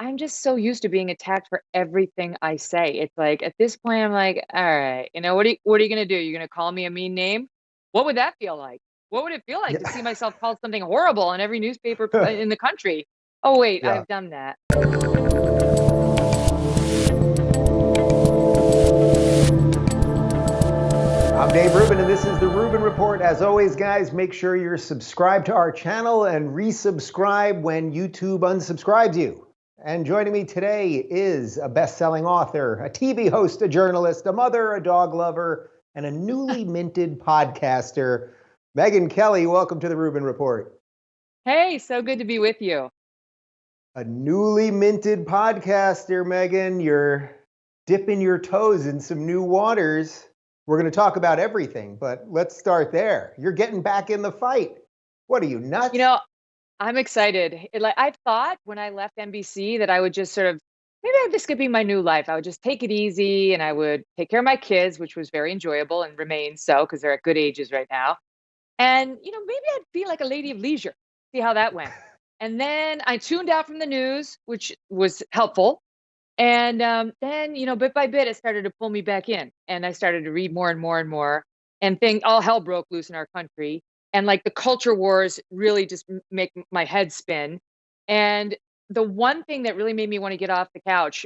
I'm just so used to being attacked for everything I say. It's like at this point, I'm like, all right, what are you gonna do? You're gonna call me a mean name? What would that feel like? What would it feel like to see Yeah. myself called something horrible in every newspaper in the country? Oh wait, Yeah. I've done that. I'm Dave Rubin, and this is the Rubin Report. As always, guys, make sure you're subscribed to our channel and resubscribe when YouTube unsubscribes you. And joining me today is a best-selling author, a TV host, a journalist, a mother, a dog lover, and a newly minted podcaster, Megyn Kelly. Welcome to the Rubin Report. Hey, so good to be with you. A newly minted podcaster, Megyn. You're dipping your toes in some new waters. We're going to talk about everything, but let's start there. You're getting back in the fight. What are you, nuts? I'm excited. I thought when I left NBC that I would just maybe this could be my new life. I would just take it easy and I would take care of my kids, which was very enjoyable and remains so because they're at good ages right now. And, maybe I'd be like a lady of leisure, see how that went. And then I tuned out from the news, which was helpful. And then, bit by bit, it started to pull me back in. And I started to read more and more and more. And all hell broke loose in our country. And like the culture wars really just make my head spin. And the one thing that really made me want to get off the couch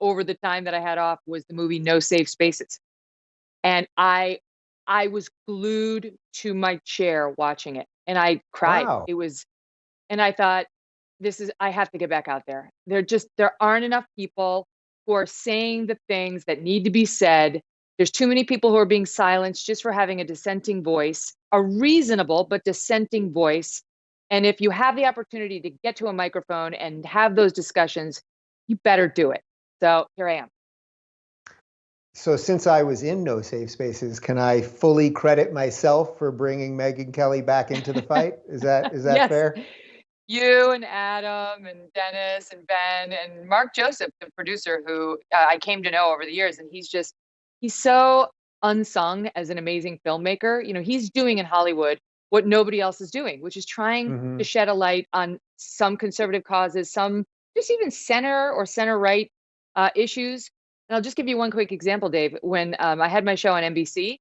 over the time that I had off was the movie No Safe Spaces. And I was glued to my chair watching it. And I cried. Wow. And I thought, I have to get back out there. There aren't enough people who are saying the things that need to be said. There's too many people who are being silenced just for having a dissenting voice, a reasonable but dissenting voice. And if you have the opportunity to get to a microphone and have those discussions, you better do it. So here I am. So since I was in No Safe Spaces, can I fully credit myself for bringing Megyn Kelly back into the fight? Is that Yes. fair? You and Adam and Dennis and Ben and Mark Joseph, the producer, who I came to know over the years. And he's so unsung as an amazing filmmaker. He's doing in Hollywood what nobody else is doing, which is trying to shed a light on some conservative causes, some just even center or center right issues. And I'll just give you one quick example, Dave. When I had my show on NBC,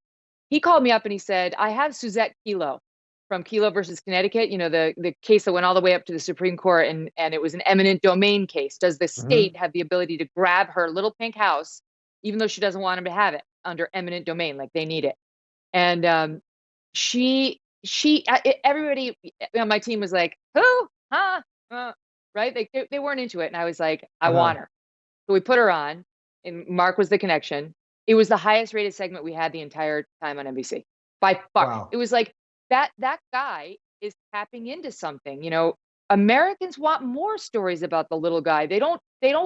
he called me up and he said, I have Suzette Kelo from Kelo versus Connecticut, the case that went all the way up to the Supreme Court, and it was an eminent domain case. Does the state have the ability to grab her little pink house, even though she doesn't want him to have it, under eminent domain, like they need it? And everybody on my team was like, who? Huh? Right? They weren't into it. And I was like, I want her. So we put her on, and Mark was the connection. It was the highest rated segment we had the entire time on NBC by far. Wow. It was like, that guy is tapping into something. Americans want more stories about the little guy. They don't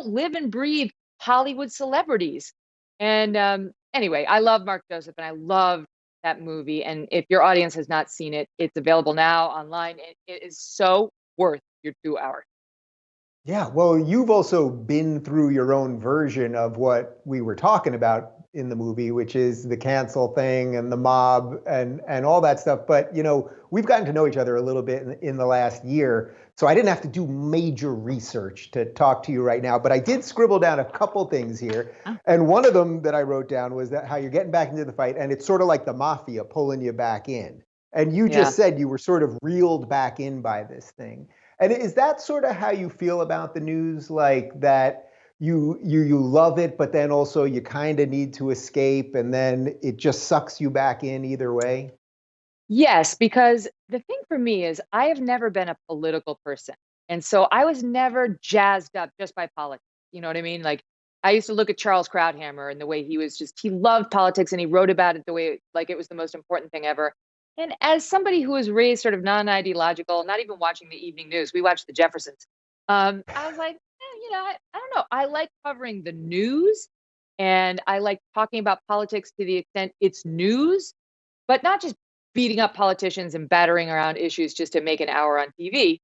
live and breathe Hollywood celebrities. And anyway, I love Mark Joseph and I love that movie. And if your audience has not seen it, it's available now online. It is so worth your 2 hours. Yeah, well, you've also been through your own version of what we were talking about in the movie, which is the cancel thing and the mob and all that stuff. But, we've gotten to know each other a little bit in the last year. So I didn't have to do major research to talk to you right now, but I did scribble down a couple things here. And one of them that I wrote down was that how you're getting back into the fight, and it's sort of like the mafia pulling you back in. And you just said you were sort of reeled back in by this thing. And is that sort of how you feel about the news, like that you love it, but then also you kind of need to escape, and then it just sucks you back in either way? Yes, because the thing for me is I have never been a political person. And so I was never jazzed up just by politics. You know what I mean? Like I used to look at Charles Krauthammer and the way he loved politics and he wrote about it the way like it was the most important thing ever. And as somebody who was raised sort of non-ideological, not even watching the evening news, we watched the Jeffersons. I was like, I don't know. I like covering the news and I like talking about politics to the extent it's news, but not just beating up politicians and battering around issues just to make an hour on TV.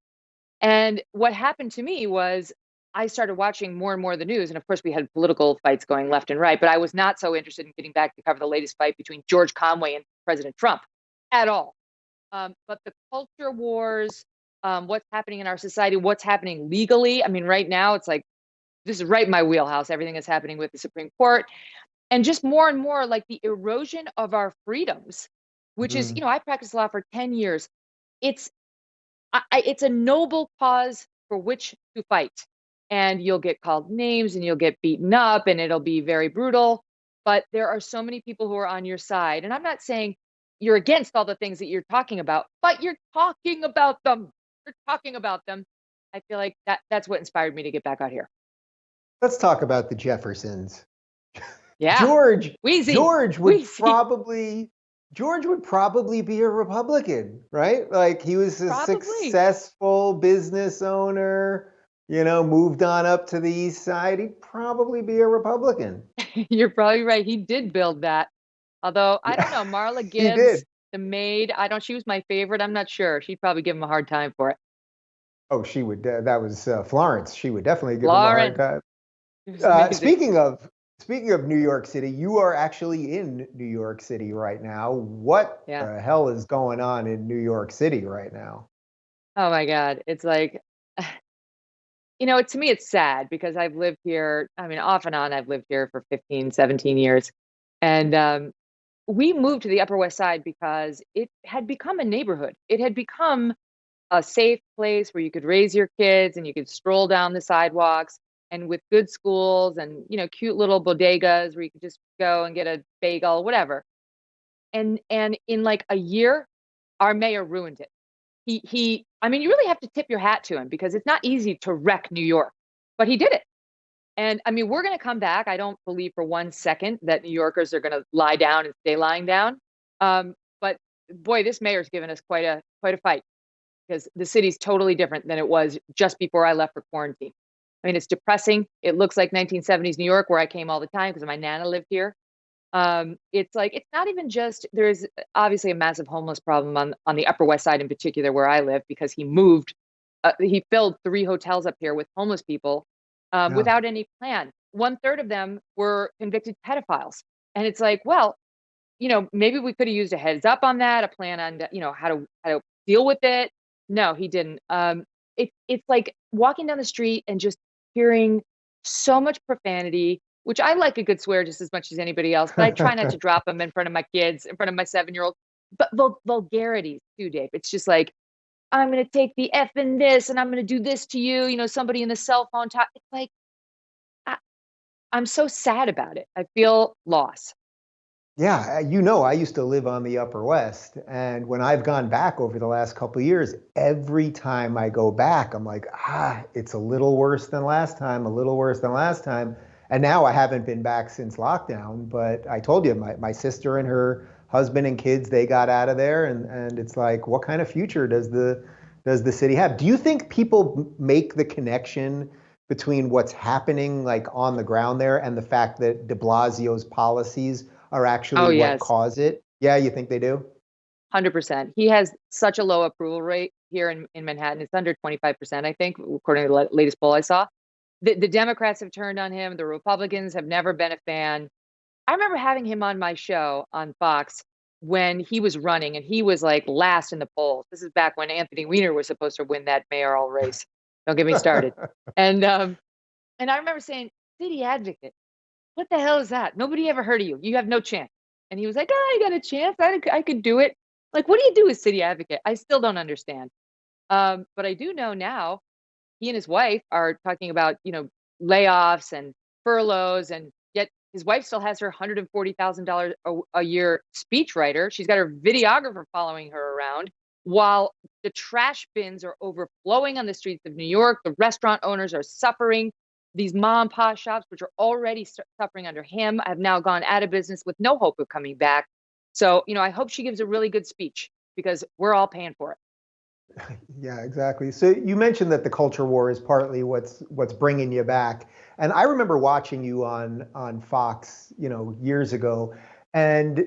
And what happened to me was I started watching more and more of the news. And of course, we had political fights going left and right, but I was not so interested in getting back to cover the latest fight between George Conway and President Trump at all. But the culture wars, what's happening in our society, what's happening legally. I mean, right now it's like this is right in my wheelhouse, everything that's happening with the Supreme Court. And just more and more like the erosion of our freedoms, which is, Mm. I practiced law for 10 years. It's it's a noble cause for which to fight. And you'll get called names and you'll get beaten up and it'll be very brutal. But there are so many people who are on your side. And I'm not saying you're against all the things that you're talking about, but you're talking about them. You're talking about them. I feel like that's what inspired me to get back out here. Let's talk about the Jeffersons. Yeah. George Wheezy. George would Wheezy. probably George would probably be a Republican, right? Like he was a Probably. successful business owner, moved on up to the East Side. He'd probably be a Republican. You're probably right. He did build that. Although I don't know, Marla He Gibbs, did. the maid, she was my favorite. I'm not sure. She'd probably give him a hard time for it. Oh, she would. That was Florence. She would definitely give him a hard Lauren. time. It was amazing. Speaking of New York City, you are actually in New York City right now. What Yeah. the hell is going on in New York City right now? Oh my God. It's like, to me, it's sad because I've lived here. I mean, off and on, I've lived here for 15, 17 years. And we moved to the Upper West Side because it had become a neighborhood. It had become a safe place where you could raise your kids and you could stroll down the sidewalks and with good schools and, cute little bodegas where you could just go and get a bagel, whatever. And in like a year, our mayor ruined it. I mean, you really have to tip your hat to him because it's not easy to wreck New York, but he did it. And I mean, we're going to come back. I don't believe for 1 second that New Yorkers are going to lie down and stay lying down. But boy, this mayor's given us quite a fight because the city's totally different than it was just before I left for quarantine. I mean, it's depressing. It looks like 1970s New York, where I came all the time because my Nana lived here. It's like, it's not even just, there's obviously a massive homeless problem on the Upper West Side in particular, where I live, because he filled 3 hotels up here with homeless people Yeah. without any plan. 1/3 of them were convicted pedophiles. And it's like, well, maybe we could have used a heads up on that, a plan on, how to deal with it. No, he didn't. It's like walking down the street and just hearing so much profanity, which I like a good swear just as much as anybody else, but I try not to drop them in front of my kids, in front of my 7-year-old. But vulgarities too, Dave. It's just like, I'm going to take the F in this and I'm going to do this to you, somebody in the cell phone talk. It's like, I'm so sad about it. I feel loss. Yeah, I used to live on the Upper West, and when I've gone back over the last couple of years, every time I go back, I'm like, it's a little worse than last time, a little worse than last time. And now I haven't been back since lockdown, but I told you, my sister and her husband and kids, they got out of there, and it's like, what kind of future does the city have? Do you think people make the connection between what's happening like on the ground there and the fact that de Blasio's policies are actually what yes. cause it? Yeah, you think they do? 100%. He has such a low approval rate here in Manhattan. It's under 25%, I think, according to the latest poll I saw. The Democrats have turned on him. The Republicans have never been a fan. I remember having him on my show on Fox when he was running, and he was like last in the polls. This is back when Anthony Weiner was supposed to win that mayoral race. Don't get me started. And I remember saying, city advocate, what the hell is that? Nobody ever heard of you. You have no chance. And he was like, I got a chance. I could do it. Like, what do you do as city advocate? I still don't understand. But I do know now he and his wife are talking about, layoffs and furloughs, and yet his wife still has her $140,000 a year speechwriter. She's got her videographer following her around while the trash bins are overflowing on the streets of New York. The restaurant owners are suffering. These mom and pop shops, which are already suffering under him, have now gone out of business with no hope of coming back. So, I hope she gives a really good speech because we're all paying for it. Yeah, exactly. So you mentioned that the culture war is partly what's bringing you back. And I remember watching you on Fox, years ago. And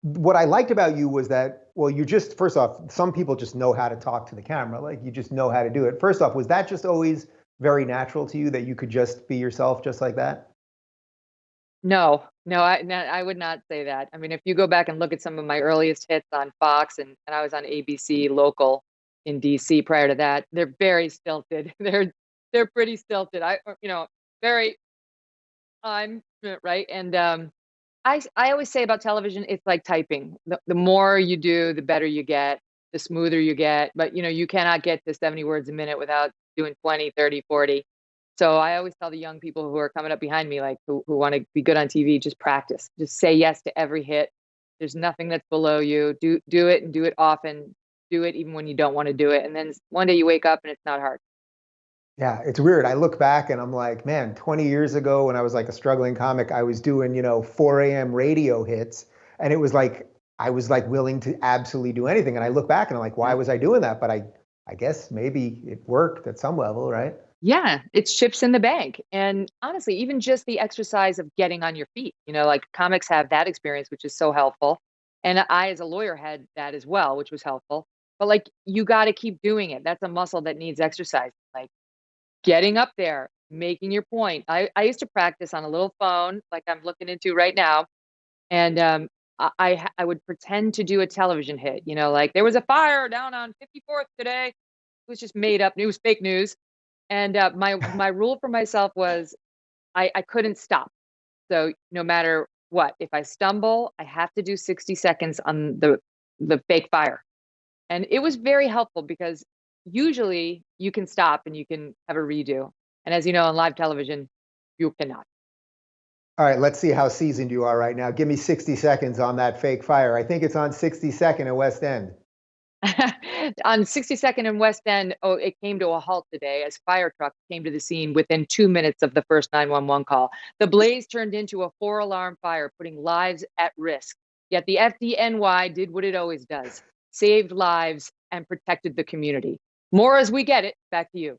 what I liked about you was that, well, you just, first off, some people just know how to talk to the camera. Like you just know how to do it. First off, was that just always very natural to you that you could just be yourself just like that? No, I would not say that. I mean, if you go back and look at some of my earliest hits on Fox, and I was on ABC local in DC prior to that, they're very stilted. They're pretty stilted. very right. And I always say about television, it's like typing. The more you do, the better you get, the smoother you get. But you cannot get to 70 words a minute without doing 20, 30, 40. So I always tell the young people who are coming up behind me, like who want to be good on TV, just practice. Just say yes to every hit. There's nothing that's below you. Do it and do it often. Do it even when you don't want to do it. And then one day you wake up and it's not hard. Yeah, it's weird. I look back and I'm like, man, 20 years ago when I was like a struggling comic, I was doing, 4 a.m. radio hits. And it was like, I was like willing to absolutely do anything. And I look back and I'm like, why was I doing that? But I guess maybe it worked at some level, right? Yeah, it's chips in the bank. And honestly, even just the exercise of getting on your feet, like comics have that experience, which is so helpful. And I, as a lawyer, had that as well, which was helpful. But like, you got to keep doing it. That's a muscle that needs exercise. Like getting up there, making your point. I used to practice on a little phone, like I'm looking into right now. And I would pretend to do a television hit, like there was a fire down on 54th today. It was just made up news, fake news. And my rule for myself was I couldn't stop. So no matter what, if I stumble, I have to do 60 seconds on the fake fire. And it was very helpful because usually you can stop and you can have a redo. And as you know, on live television, you cannot. All right, let's see how seasoned you are right now. Give me 60 seconds on that fake fire. I think it's on 62nd at West End. On 62nd and West End, it came to a halt today as fire trucks came to the scene within 2 minutes of the first 911 call. The blaze turned into a 4-alarm fire, putting lives at risk. Yet the FDNY did what it always does, saved lives and protected the community. More as we get it. Back to you.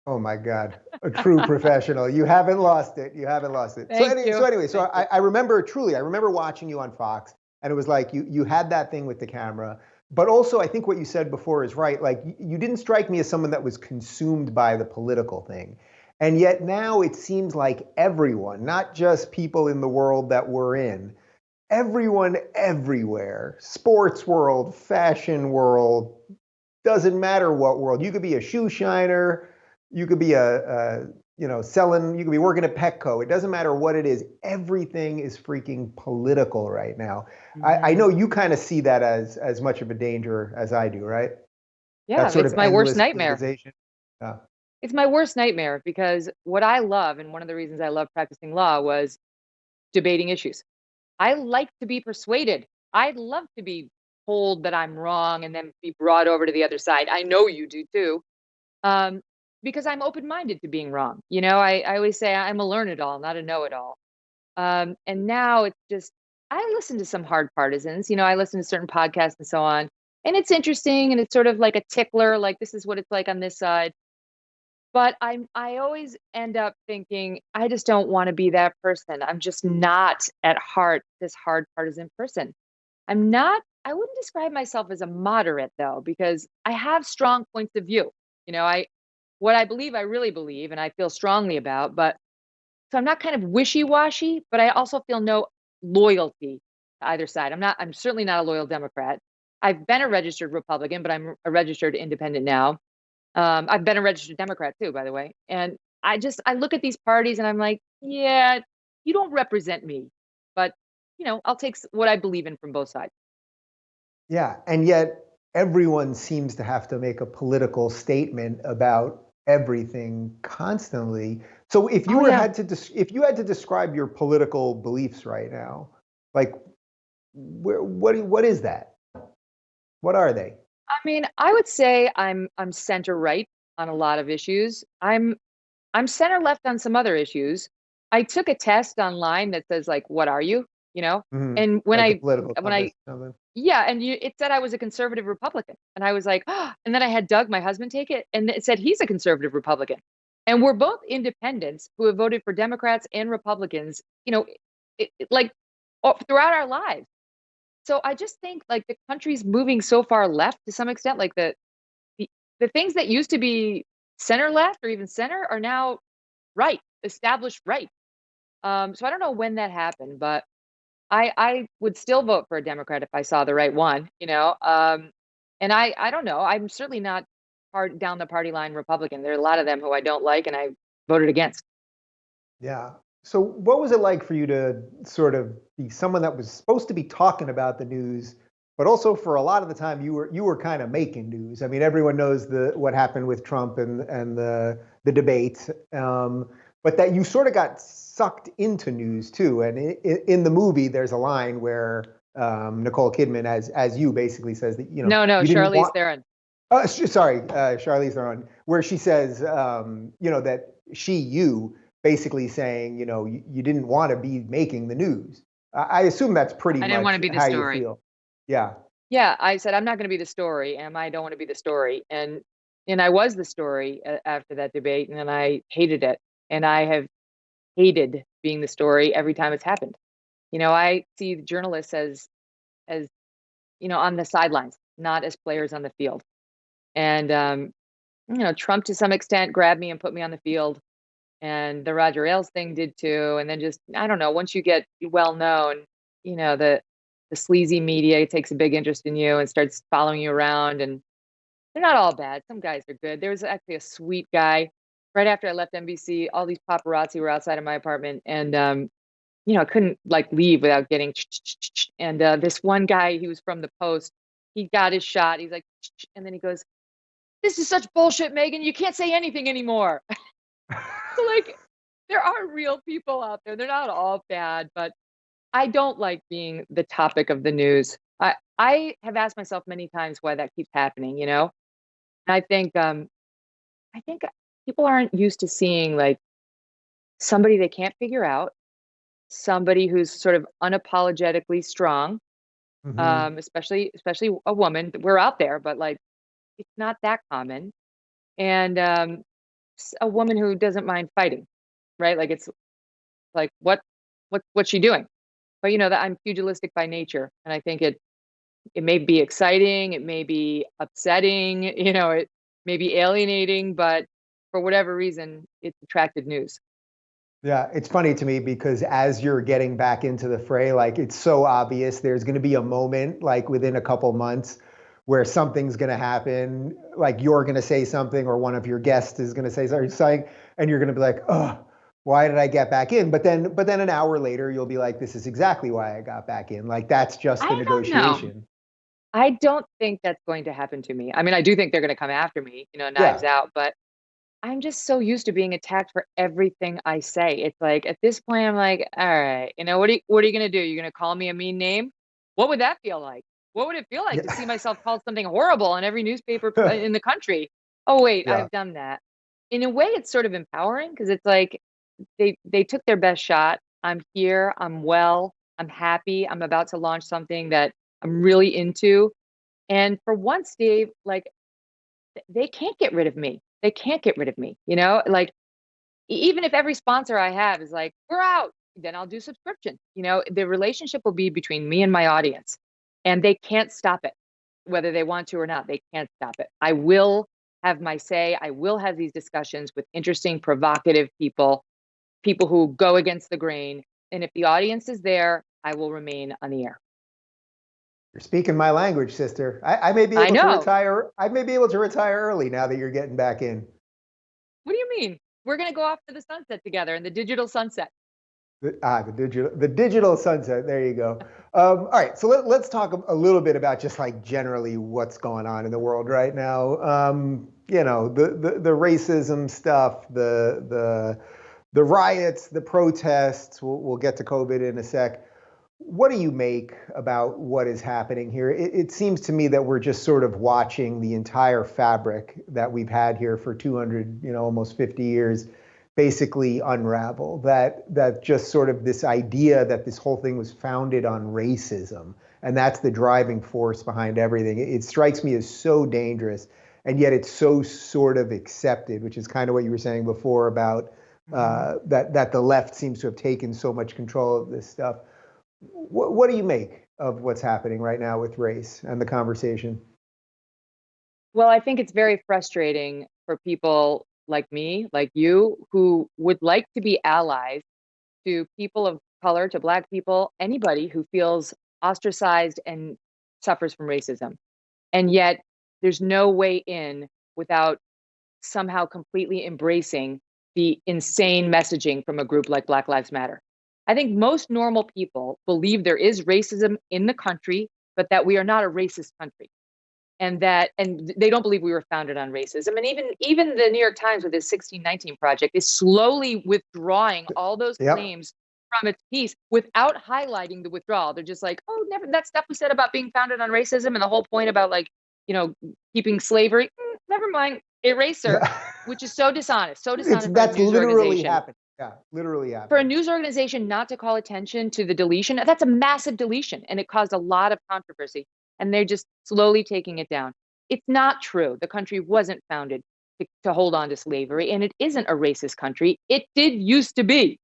Oh my God, a true professional. You haven't lost it. You haven't lost it. Thank you. I remember watching you on Fox, and it was like you had that thing with the camera. But also, I think what you said before is right. Like, you didn't strike me as someone that was consumed by the political thing. And yet now it seems like everyone, not just people in the world that we're in, everyone everywhere, sports world, fashion world, doesn't matter what world. You could be a shoe shiner, you could be selling, you could be working at Petco. It doesn't matter what it is. Everything is freaking political right now. Mm-hmm. I know you kind of see that as much of a danger as I do, right? Yeah, it's my worst nightmare. Yeah. It's my worst nightmare because what I love, and one of the reasons I love practicing law, was debating issues. I like to be persuaded. I'd love to be told that I'm wrong and then be brought over to the other side. I know you do too. Because I'm open-minded to being wrong. I always say I'm a learn-it-all, not a know-it-all. And now it's just, I listen to some hard partisans, I listen to certain podcasts and so on, and it's interesting. And it's sort of like a tickler, like this is what it's like on this side. But I always end up thinking, I just don't want to be that person. I'm just not at heart this hard partisan person. I wouldn't describe myself as a moderate though, because I have strong points of view. What I believe, I really believe, and I feel strongly about, so I'm not kind of wishy-washy, but I also feel no loyalty to either side. I'm certainly not a loyal Democrat. I've been a registered Republican, but I'm a registered independent now. I've been a registered Democrat too, by the way. And I look at these parties and I'm like, yeah, you don't represent me, but I'll take what I believe in from both sides. Yeah. And yet everyone seems to have to make a political statement about everything constantly. So if you had to describe your political beliefs right now, like what is that? What are they? I mean, I would say I'm center right on a lot of issues. I'm center left on some other issues. I took a test online that says like, what are you? Mm-hmm. And when like it said I was a conservative Republican, and I was like, oh, and then I had Doug, my husband, take it, and it said he's a conservative Republican, and we're both independents who have voted for Democrats and Republicans, like throughout our lives. So I just think like the country's moving so far left to some extent, like the things that used to be center left or even center are now right, established right. So I don't know when that happened, but I would still vote for a Democrat if I saw the right one, and I don't know. I'm certainly not down the party line Republican. There are a lot of them who I don't like and I voted against. Yeah. So what was it like for you to sort of be someone that was supposed to be talking about the news, but also for a lot of the time you were kind of making news. I mean, everyone knows the what happened with Trump and the debate, but that you sort of got sucked into news too. And in the movie, there's a line where Nicole Kidman, as you basically says that No, you didn't Charlize want. Theron. Sorry, Charlize Theron, where she says, that you basically saying, you didn't want to be making the news. I assume that's pretty I didn't want to much be the how you story. feel. Yeah. Yeah, I said I'm not going to be the story, and I don't want to be the story, and I was the story after that debate, and then I hated it, and I have hated being the story every time it's happened. I see the journalists as on the sidelines, not as players on the field, and Trump to some extent grabbed me and put me on the field, and the Roger Ailes thing did too, and then just I don't know. Once you get well known, the sleazy media takes a big interest in you and starts following you around, and they're not all bad. Some guys are good. There was actually a sweet guy right after I left NBC. All these paparazzi were outside of my apartment, and I couldn't like leave without getting. And this one guy, he was from the Post. He got his shot. He's like, and then he goes, "This is such bullshit, Megyn. You can't say anything anymore." So like, there are real people out there. They're not all bad, but I don't like being the topic of the news. I have asked myself many times why that keeps happening. And I think people aren't used to seeing like somebody they can't figure out, somebody who's sort of unapologetically strong, Hmm. especially a woman. We're out there, but like it's not that common. And a woman who doesn't mind fighting, right? Like it's like what's she doing? But that I'm pugilistic by nature, and I think it may be exciting, it may be upsetting, it may be alienating, but for whatever reason, it's attracted news. Yeah, it's funny to me because as you're getting back into the fray, like it's so obvious there's going to be a moment like within a couple months where something's going to happen, like you're going to say something or one of your guests is going to say something, and you're going to be like, "Oh, why did I get back in?" But then an hour later you'll be like, "This is exactly why I got back in." Like that's just the I don't know. negotiation. I don't think that's going to happen to me. I mean, I do think they're going to come after me, knives Yeah. out, but I'm just so used to being attacked for everything I say. It's like at this point, I'm like, all right, what are you going to do? You're going to call me a mean name? What would that feel like? What would it feel like to see Yeah. myself called something horrible in every newspaper in the country? Oh, wait, Yeah. I've done that. In a way, it's sort of empowering because it's like they took their best shot. I'm here. I'm well. I'm happy. I'm about to launch something that I'm really into. And for once, Dave, like they can't get rid of me. They can't get rid of me. Like even if every sponsor I have is like, we're out, then I'll do subscription. The relationship will be between me and my audience, and they can't stop it, whether they want to or not. They can't stop it. I will have my say. I will have these discussions with interesting, provocative people who go against the grain. And if the audience is there, I will remain on the air. You're speaking my language, sister. I may be I able to know. retire. I may be able to retire early now that you're getting back in. What do you mean? We're going to go off to the sunset together in the digital sunset. The digital sunset. There you go. All right, so let's talk a little bit about just like generally what's going on in the world right now. The racism stuff, the riots, the protests. We'll get to COVID in a sec. What do you make about what is happening here? It seems to me that we're just sort of watching the entire fabric that we've had here for 200, almost 50 years, basically unravel. That just sort of this idea that this whole thing was founded on racism, and that's the driving force behind everything. It strikes me as so dangerous, and yet it's so sort of accepted, which is kind of what you were saying before about that the left seems to have taken so much control of this stuff. What do you make of what's happening right now with race and the conversation? Well, I think it's very frustrating for people like me, like you, who would like to be allies to people of color, to Black people, anybody who feels ostracized and suffers from racism. And yet there's no way in without somehow completely embracing the insane messaging from a group like Black Lives Matter. I think most normal people believe there is racism in the country, but that we are not a racist country. And they don't believe we were founded on racism. And even the New York Times with its 1619 project is slowly withdrawing all those claims from its piece without highlighting the withdrawal. They're just like, oh, never, that stuff we said about being founded on racism and the whole point about keeping slavery, never mind, eraser, which is so dishonest. That's literally happened. Yeah, literally happened. For a news organization not to call attention to the deletion, that's a massive deletion, and it caused a lot of controversy. And they're just slowly taking it down. It's not true. The country wasn't founded to hold on to slavery, and it isn't a racist country. It did used to be.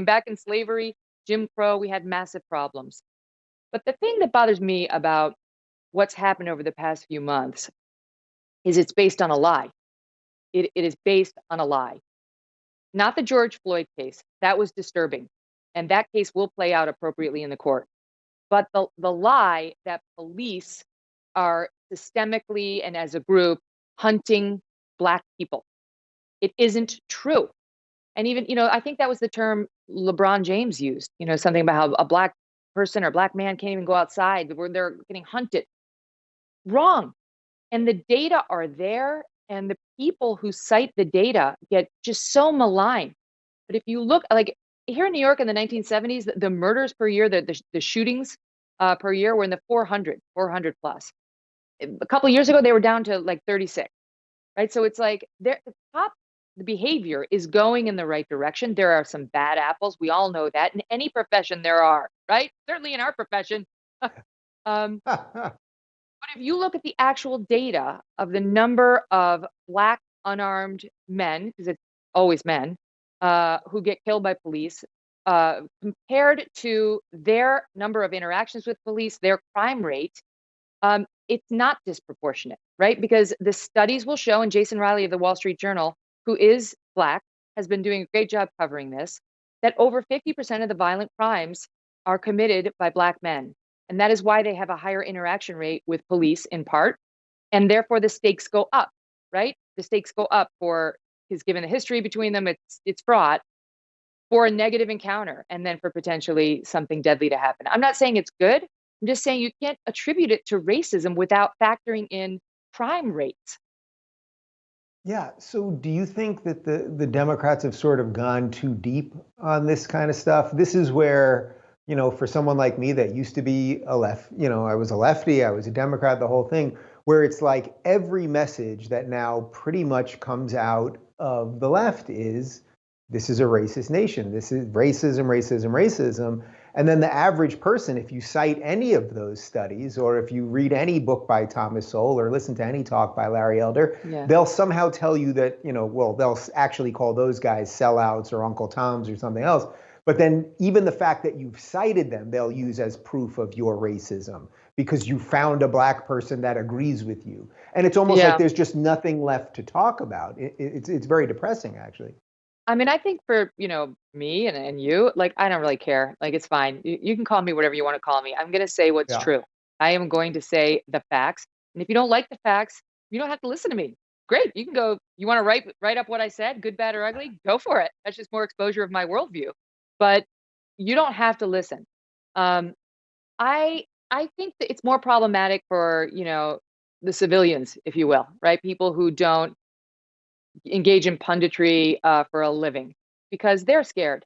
Back in slavery, Jim Crow, we had massive problems. But the thing that bothers me about what's happened over the past few months is it's based on a lie. It is based on a lie. Not the George Floyd case. That was disturbing. And that case will play out appropriately in the court. But the lie that police are systemically and as a group hunting Black people. It isn't true. And even, I think that was the term LeBron James used, something about how a Black person or Black man can't even go outside where they're getting hunted. Wrong. And the data are there, and the people who cite the data get just so maligned. But if you look, like here in New York in the 1970s, the murders per year, the shootings per year were in the 400 plus. A couple of years ago, they were down to like 36, right? So it's like the behavior is going in the right direction. There are some bad apples. We all know that. In any profession there are, right? Certainly in our profession. But if you look at the actual data of the number of Black unarmed men, because it's always men, who get killed by police, compared to their number of interactions with police, their crime rate, it's not disproportionate, right? Because the studies will show, and Jason Riley of the Wall Street Journal, who is Black, has been doing a great job covering this, that over 50% of the violent crimes are committed by Black men. And that is why they have a higher interaction rate with police in part. And therefore the stakes go up, right? The stakes go up because given the history between them, it's fraught for a negative encounter and then for potentially something deadly to happen. I'm not saying it's good. I'm just saying you can't attribute it to racism without factoring in crime rates. Yeah. So do you think that the Democrats have sort of gone too deep on this kind of stuff? This is where, for someone like me that used to be I was a lefty, I was a Democrat, the whole thing, where it's like every message that now pretty much comes out of the left is, this is a racist nation. This is racism, racism, racism. And then the average person, if you cite any of those studies, or if you read any book by Thomas Sowell or listen to any talk by Larry Elder, they'll somehow tell you that, they'll actually call those guys sellouts or Uncle Toms or something else. But then even the fact that you've cited them, they'll use as proof of your racism because you found a Black person that agrees with you. And it's almost like there's just nothing left to talk about. It's very depressing, actually. I mean, I think for, me and you, like, I don't really care. Like, it's fine. You can call me whatever you want to call me. I'm going to say what's true. I am going to say the facts. And if you don't like the facts, you don't have to listen to me. Great. You can go, you want to write up what I said, good, bad, or ugly? Go for it. That's just more exposure of my worldview. But you don't have to listen. I think that it's more problematic for, the civilians, if you will, right? People who don't engage in punditry for a living because they're scared.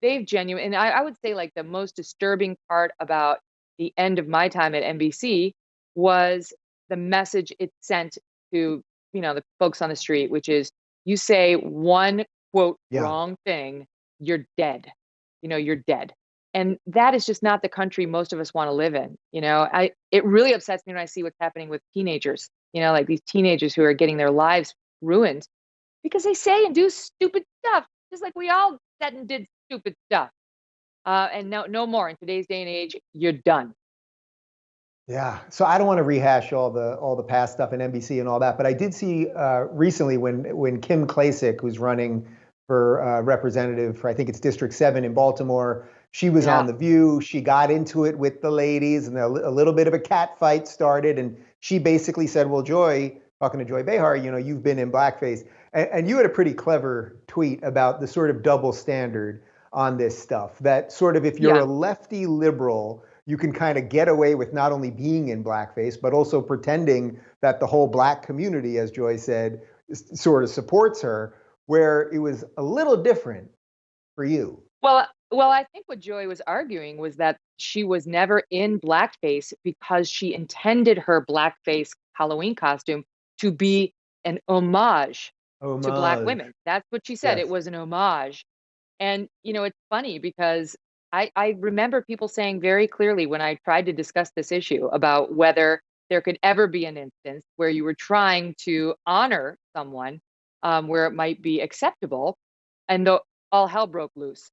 They've genuine, and I would say like the most disturbing part about the end of my time at NBC was the message it sent to, the folks on the street, which is you say one quote wrong thing, you're dead. You're dead. And that is just not the country most of us want to live in. It really upsets me when I see what's happening with teenagers, like these teenagers who are getting their lives ruined because they say and do stupid stuff, just like we all said and did stupid stuff. And no more. In today's day and age, you're done. Yeah. So I don't want to rehash all the past stuff in NBC and all that, but I did see recently when Kim Klacik, who's running for representative for, I think it's District 7 in Baltimore, she was on The View. She got into it with the ladies and a little bit of a cat fight started. And she basically said, well, Joy, talking to Joy Behar, you've been in blackface. And you had a pretty clever tweet about the sort of double standard on this stuff, that sort of if you're Yeah. a lefty liberal, you can kind of get away with not only being in blackface, but also pretending that the whole black community, as Joy said, sort of supports her, where it was a little different for you. Well, I think what Joy was arguing was that she was never in blackface because she intended her blackface Halloween costume to be an homage to Black Homage. women. That's what she said. It Yes. was an homage. And, it's funny because I remember people saying very clearly when I tried to discuss this issue about whether there could ever be an instance where you were trying to honor someone, where it might be acceptable, and all hell broke loose.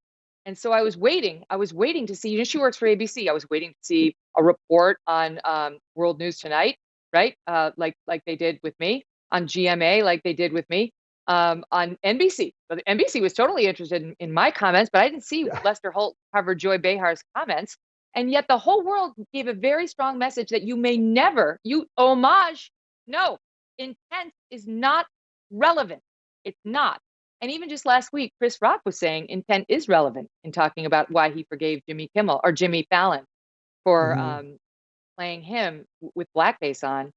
And so I was waiting to see, she works for ABC. I was waiting to see a report on World News Tonight, right? Like they did with me, on GMA, like they did with me, on NBC. But NBC was totally interested in my comments, but I didn't see Yeah. Lester Holt cover Joy Behar's comments. And yet the whole world gave a very strong message that you may never, homage, no, intent is not relevant. It's not. And even just last week, Chris Rock was saying intent is relevant in talking about why he forgave Jimmy Kimmel or Jimmy Fallon for Mhm. playing him with blackface on.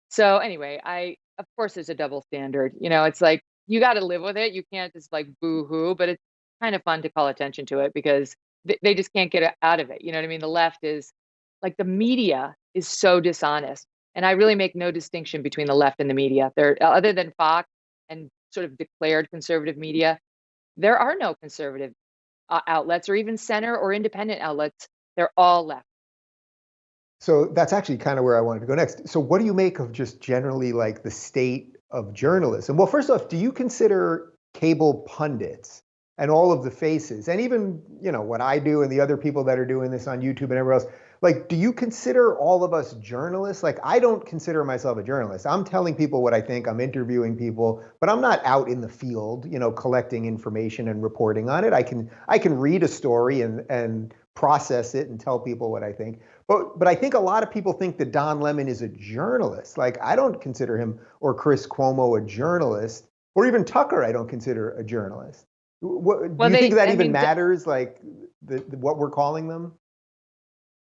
So anyway, of course there's a double standard. It's like you got to live with it. You can't just like boo hoo, but it's kind of fun to call attention to it because they just can't get out of it. You know what I mean? The left is like, the media is so dishonest. And I really make no distinction between the left and the media. They're, other than Fox and sort of declared conservative media, there are no conservative outlets or even center or independent outlets. They're all left. So that's actually kind of where I wanted to go next. So what do you make of just generally like the state of journalism? Well, first off, do you consider cable pundits and all of the faces, and even, what I do and the other people that are doing this on YouTube and everywhere else, like, do you consider all of us journalists? Like, I don't consider myself a journalist. I'm telling people what I think, I'm interviewing people, but I'm not out in the field, collecting information and reporting on it. I can read a story and process it and tell people what I think. But I think a lot of people think that Don Lemon is a journalist. Like, I don't consider him or Chris Cuomo a journalist, or even Tucker I don't consider a journalist. Do Well, you think that I even mean, matters, like what we're calling them?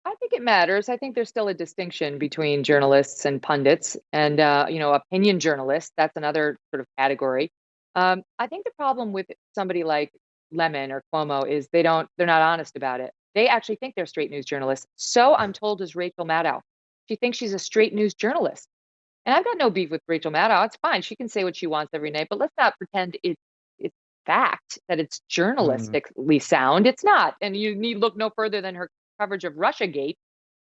I think it matters. I think there's still a distinction between journalists and pundits and, opinion journalists. That's another sort of category. I think the problem with somebody like Lemon or Cuomo is they're not honest about it. They actually think they're straight news journalists. So I'm told is Rachel Maddow. She thinks she's a straight news journalist. And I've got no beef with Rachel Maddow. It's fine. She can say what she wants every night, but let's not pretend it's fact that it's Mm, journalistically sound. It's not. And you need look no further than her coverage of Russiagate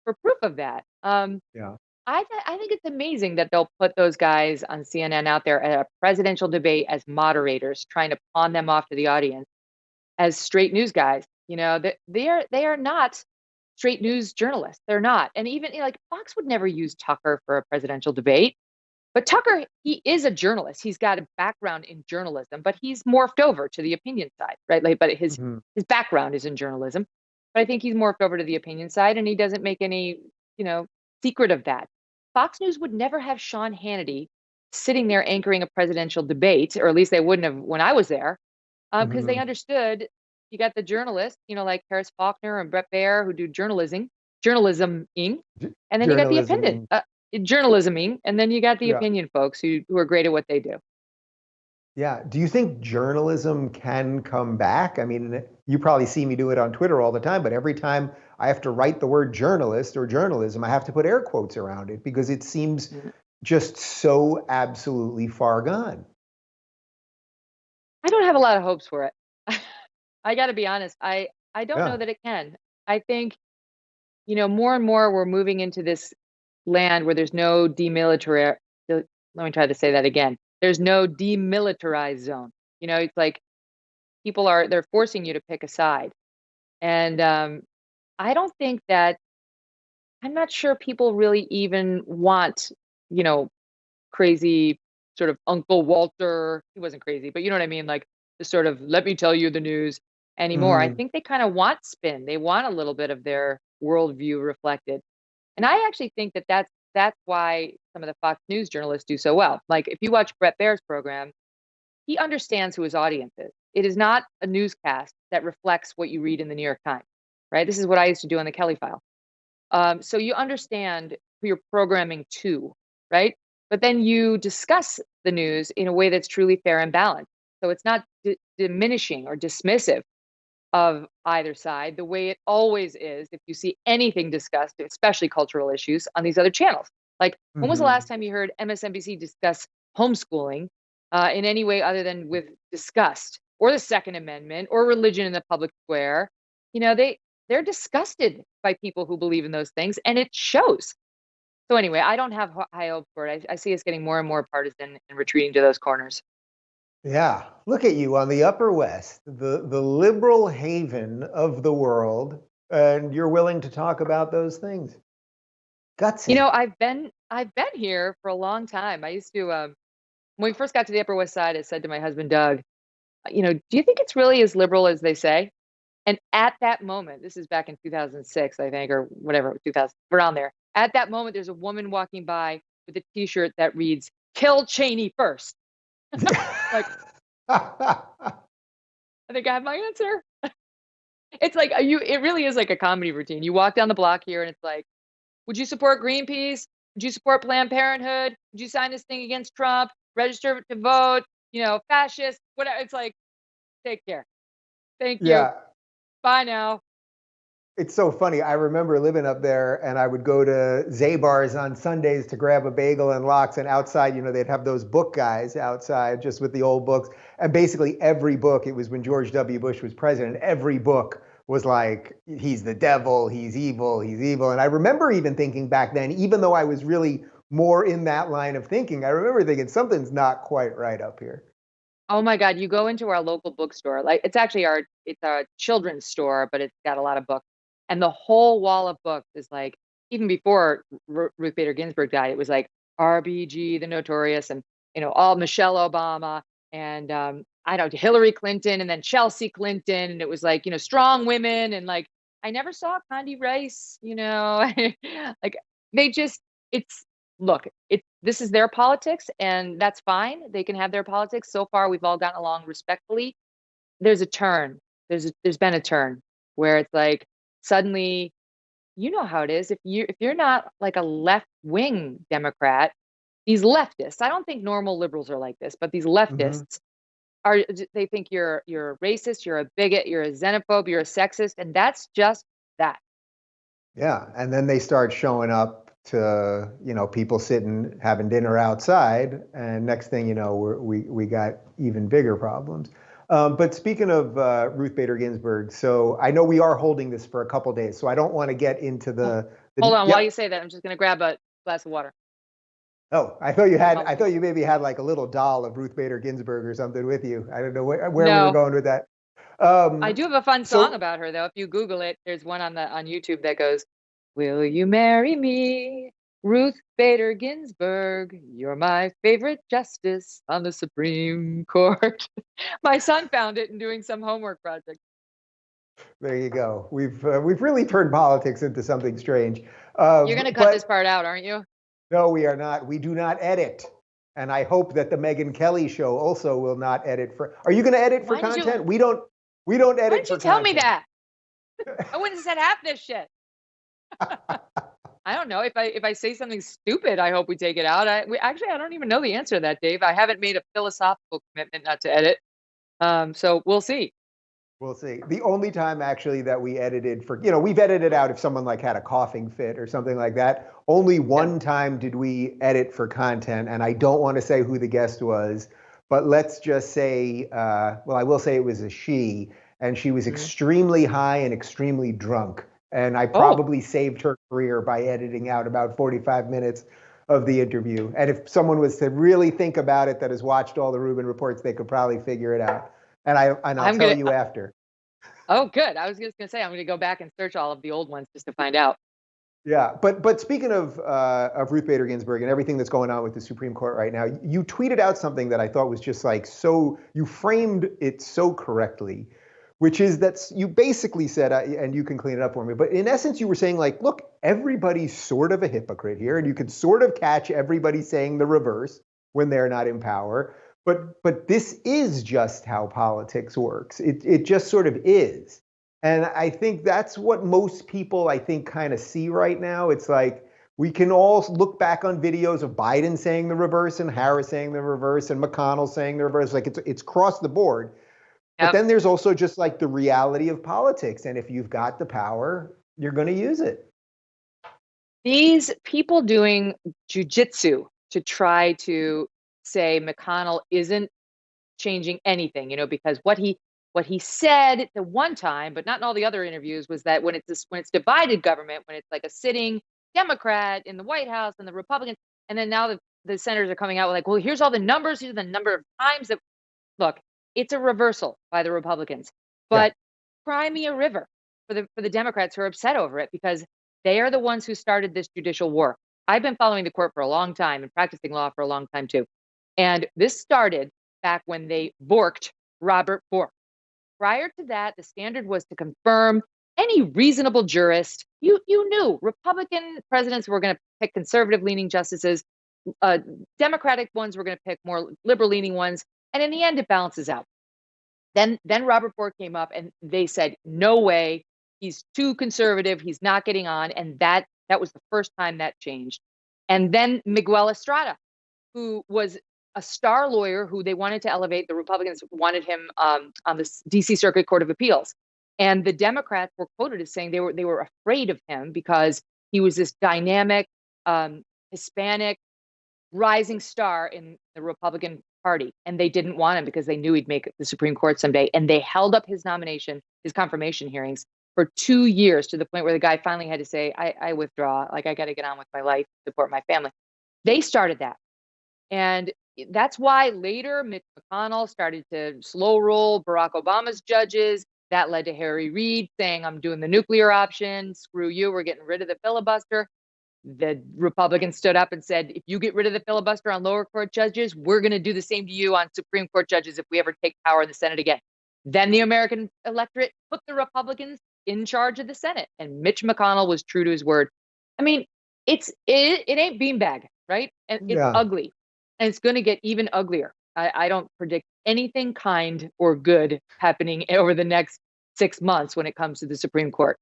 for proof of that. yeah. I think it's amazing that they'll put those guys on CNN out there at a presidential debate as moderators, trying to pawn them off to the audience as straight news guys. That they are not straight news journalists. They're not. And even like Fox would never use Tucker for a presidential debate. But Tucker, he is a journalist. He's got a background in journalism, but he's morphed over to the opinion side, right? Like, but his Mhm. his background is in journalism. But I think he's morphed over to the opinion side, and he doesn't make any, secret of that. Fox News would never have Sean Hannity sitting there anchoring a presidential debate, or at least they wouldn't have when I was there, because they Mhm. understood you got the journalists, like Harris Faulkner and Brett Baer, who do journalisming, and then you got the opinion, Journalism. journalisming, and then you got the Yeah. opinion folks who are great at what they do. Yeah. Do you think journalism can come back? I mean, you probably see me do it on Twitter all the time, but every time I have to write the word journalist or journalism, I have to put air quotes around it because it seems Mm. just so absolutely far gone. I don't have a lot of hopes for it. I got to be honest. I don't know Yeah. that it can. I think more and more we're moving into this land where there's no demilitarized. Let me try to say that again. There's no demilitarized zone. It's like they're forcing you to pick a side, and I don't think that. I'm not sure people really even want, you know, crazy sort of Uncle Walter. He wasn't crazy, but you know what I mean? Like the sort of let me tell you the news anymore. I Hmm. think they kind of want spin. They want a little bit of their worldview reflected. And I actually think that that's why some of the Fox News journalists do so well. Like if you watch Brett Baer's program, he understands who his audience is. It is not a newscast that reflects what you read in the New York Times, right? This is what I used to do on the Kelly File. So you understand who you're programming to, right? But then you discuss the news in a way that's truly fair and balanced. So it's not diminishing or dismissive of either side, the way it always is if you see anything discussed, especially cultural issues, on these other channels. Like, when was the last time you heard MSNBC discuss homeschooling in any way other than with disgust, or the Second Amendment, or religion in the public square? You know, they're disgusted by people who believe in those things, and it shows. So anyway, I don't have high hopes for it. I see us getting more and more partisan and retreating to those corners. Yeah, look at you on the Upper West, the liberal haven of the world, and you're willing to talk about those things. Gutsy. You know, I've been here for a long time. I used to when we first got to the Upper West Side, I said to my husband Doug, you know, do you think it's really as liberal as they say? And at that moment, this is back in 2006, I think, or whatever, 2000, around there. At that moment, there's a woman walking by with a T-shirt that reads "Kill Cheney first." Like, I think I have my answer. It's like it really is like a comedy routine. You walk down the block here, and it's like, would you support Greenpeace? Would you support Planned Parenthood? Would you sign this thing against Trump? Register to vote? You know, fascist? Whatever. It's like, take care. Thank you. Yeah. Bye now. It's so funny. I remember living up there, and I would go to Zabar's on Sundays to grab a bagel and lox, and outside, you know, they'd have those book guys outside just with the old books. And basically every book, it was when George W. Bush was president, every book was like, he's the devil, he's evil, he's evil. And I remember even thinking back then, even though I was really more in that line of thinking, I remember thinking something's not quite right up here. Oh my God, you go into our local bookstore, like it's a children's store, but it's got a lot of books. And the whole wall of books is like, even before Ruth Bader Ginsburg died, it was like RBG, the Notorious, and, you know, all Michelle Obama, and I don't know, Hillary Clinton, and then Chelsea Clinton. And it was like, you know, strong women. And like, I never saw Condi Rice, you know, like look, this is their politics, and that's fine. They can have their politics. So far, we've all gotten along respectfully. There's a turn. There's been a turn where it's like, suddenly, you know how it is. If you're not like a left-wing Democrat, these leftists, I don't think normal liberals are like this, but these leftists they think you're a racist, you're a bigot, you're a xenophobe, you're a sexist, and that's just that. Yeah, and then they start showing up to, you know, people sitting having dinner outside, and next thing you know, we got even bigger problems. But speaking of Ruth Bader Ginsburg, so I know we are holding this for a couple days, so I don't want to get into the Hold on, yep. while you say that, I'm just going to grab a glass of water. Oh, I thought you maybe had like a little doll of Ruth Bader Ginsburg or something with you. I don't know where we were going with that. I do have a fun song about her, though. If you Google it, there's one on YouTube that goes, "Will you marry me, Ruth Bader Ginsburg? You're my favorite justice on the Supreme Court." My son found it in doing some homework project. There you go. We've really turned politics into something strange. You're going to cut this part out, aren't you? No, we are not. We do not edit. And I hope that the Megyn Kelly Show also will not edit for. Are you going to edit for content? We don't edit for content. Why didn't you tell me that? I wouldn't have said half this shit. I don't know. If I say something stupid, I hope we take it out. I don't even know the answer to that, Dave. I haven't made a philosophical commitment not to edit. So we'll see. We'll see. The only time actually that we edited for, you know, we've edited out if someone like had a coughing fit or something like that. Only one time did we edit for content, and I don't want to say who the guest was, but let's just say, well, I will say it was a she, and she was extremely high and extremely drunk. And I probably saved her career by editing out about 45 minutes of the interview. And if someone was to really think about it that has watched all the Rubin reports, they could probably figure it out. And I'll tell you after. Oh, good. I was just going to say, I'm going to go back and search all of the old ones just to find out. Yeah, but speaking of Ruth Bader Ginsburg and everything that's going on with the Supreme Court right now, you tweeted out something that I thought was just like you framed it so correctly, which is that you basically said, and you can clean it up for me, but in essence, you were saying like, look, everybody's sort of a hypocrite here, and you could sort of catch everybody saying the reverse when they're not in power. But this is just how politics works. It just sort of is. And I think that's what most people, I think, kind of see right now. It's like we can all look back on videos of Biden saying the reverse and Harris saying the reverse and McConnell saying the reverse. Like it's across the board. But Yep. then there's also just like the reality of politics. And if you've got the power, you're going to use it. These people doing jujitsu to try to say McConnell isn't changing anything, because what he said the one time, but not in all the other interviews, was that when it's divided government, when it's like a sitting Democrat in the White House and the Republicans, and then now the senators are coming out with like, well, here's all the numbers, here's the number of times that look, it's a reversal by the Republicans, Yeah. but cry me a river for the Democrats who are upset over it because they are the ones who started this judicial war. I've been following the court for a long time and practicing law for a long time too. And this started back when they borked Robert Bork. Prior to that, the standard was to confirm any reasonable jurist. You knew Republican presidents were going to pick conservative-leaning justices. Democratic ones were going to pick more liberal-leaning ones. And in the end, it balances out. Then Robert Bork came up and they said, no way, he's too conservative, he's not getting on. And that was the first time that changed. And then Miguel Estrada, who was a star lawyer who they wanted to elevate. The Republicans wanted him on the DC Circuit Court of Appeals. And the Democrats were quoted as saying they were afraid of him because he was this dynamic Hispanic rising star in the Republican Party. And they didn't want him because they knew he'd make the Supreme Court someday. And they held up his nomination, his confirmation hearings for 2 years to the point where the guy finally had to say, I withdraw. Like, I got to get on with my life, support my family. They started that. And that's why later Mitch McConnell started to slow roll Barack Obama's judges. That led to Harry Reid saying, I'm doing the nuclear option. Screw you. We're getting rid of the filibuster. The Republicans stood up and said, if you get rid of the filibuster on lower court judges, we're going to do the same to you on Supreme Court judges if we ever take power in the Senate again. Then the American electorate put the Republicans in charge of the Senate. And Mitch McConnell was true to his word. I mean, it ain't beanbag, right? And it's ugly. And it's going to get even uglier. I don't predict anything kind or good happening over the next 6 months when it comes to the Supreme Court.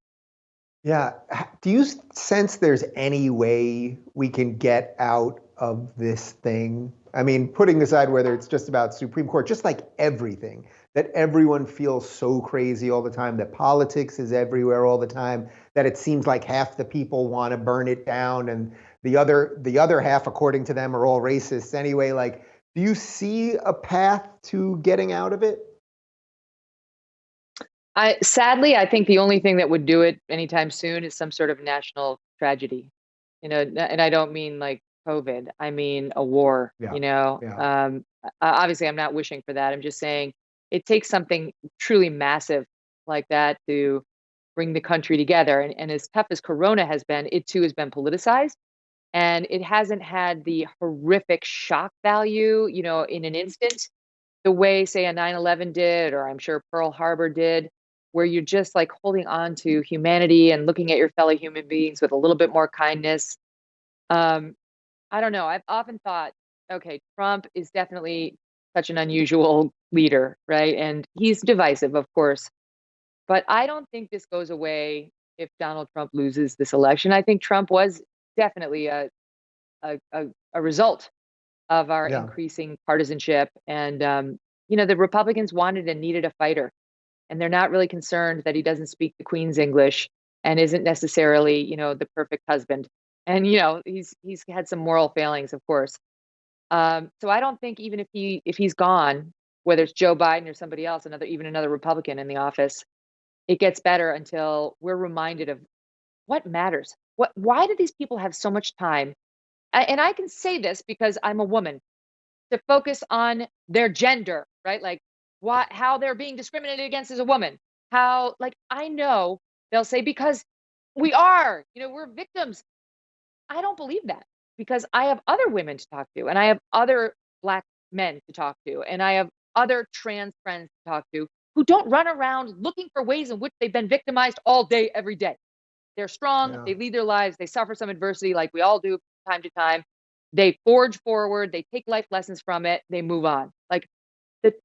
Yeah. Do you sense there's any way we can get out of this thing? I mean, putting aside whether it's just about Supreme Court, just like everything, that everyone feels so crazy all the time, that politics is everywhere all the time, that it seems like half the people want to burn it down and the other half, according to them, are all racists anyway. Like, do you see a path to getting out of it? Sadly, I think the only thing that would do it anytime soon is some sort of national tragedy, and I don't mean like COVID. I mean a war. Obviously, I'm not wishing for that. I'm just saying it takes something truly massive like that to bring the country together. And as tough as Corona has been, it too has been politicized. And it hasn't had the horrific shock value, in an instant, the way, say, a 9/11 did, or I'm sure Pearl Harbor did, where you're just like holding on to humanity and looking at your fellow human beings with a little bit more kindness. I don't know. I've often thought, okay, Trump is definitely such an unusual leader, right? And he's divisive, of course. But I don't think this goes away if Donald Trump loses this election. I think Trump was definitely a result of our increasing partisanship. And, the Republicans wanted and needed a fighter. And they're not really concerned that he doesn't speak the Queen's English and isn't necessarily, the perfect husband. And, he's had some moral failings, of course. So I don't think even if he's gone, whether it's Joe Biden or somebody else, even another Republican in the office, it gets better until we're reminded of what matters. Why do these people have so much time? And I can say this because I'm a woman, to focus on their gender, right? Like how they're being discriminated against as a woman. How, like, I know they'll say, because we are, we're victims. I don't believe that, because I have other women to talk to, and I have other Black men to talk to, and I have other trans friends to talk to who don't run around looking for ways in which they've been victimized all day, every day. They're strong, they lead their lives, they suffer some adversity like we all do from time to time. they forge forward, they take life lessons from it, they move on. Like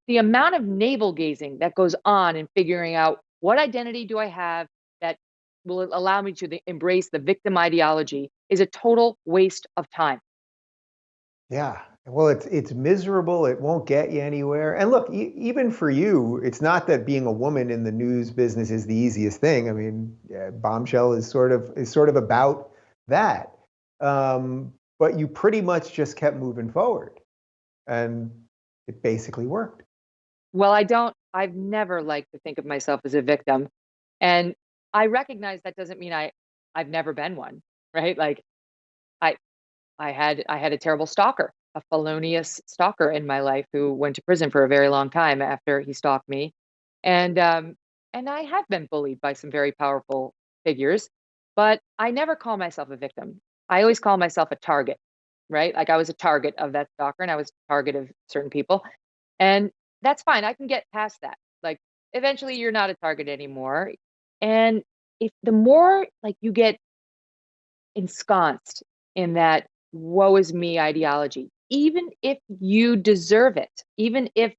the amount of navel gazing that goes on in figuring out what identity do I have that will allow me to embrace the victim ideology is a total waste of time. Yeah. Well, it's miserable. It won't get you anywhere. And look, even for you, it's not that being a woman in the news business is the easiest thing. I mean, yeah, Bombshell is sort of about that. But you pretty much just kept moving forward, and it basically worked. Well, I've never liked to think of myself as a victim. And I recognize that doesn't mean I've never been one, right? Like I I had a terrible stalker, a felonious stalker in my life who went to prison for a very long time after he stalked me. And I have been bullied by some very powerful figures, but I never call myself a victim. I always call myself a target, right? Like I was a target of that stalker and I was a target of certain people. And that's fine. I can get past that. Like eventually you're not a target anymore. And if the more like you get ensconced in that woe is me ideology, even if you deserve it, even if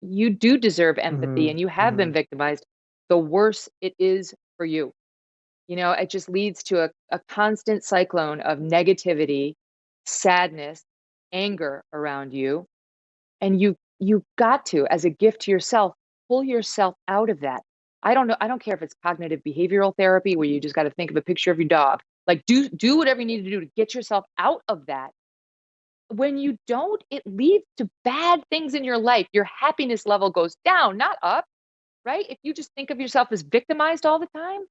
you do deserve empathy and you have been victimized, the worse it is for you. You know, it just leads to a constant cyclone of negativity, sadness, anger around you. And you've got to, as a gift to yourself, pull yourself out of that. I don't know. I don't care if it's cognitive behavioral therapy where you just got to think of a picture of your dog. Like do whatever you need to do to get yourself out of that. When you don't, it leads to bad things in your life. Your happiness level goes down, not up, right? If you just think of yourself as victimized all the time.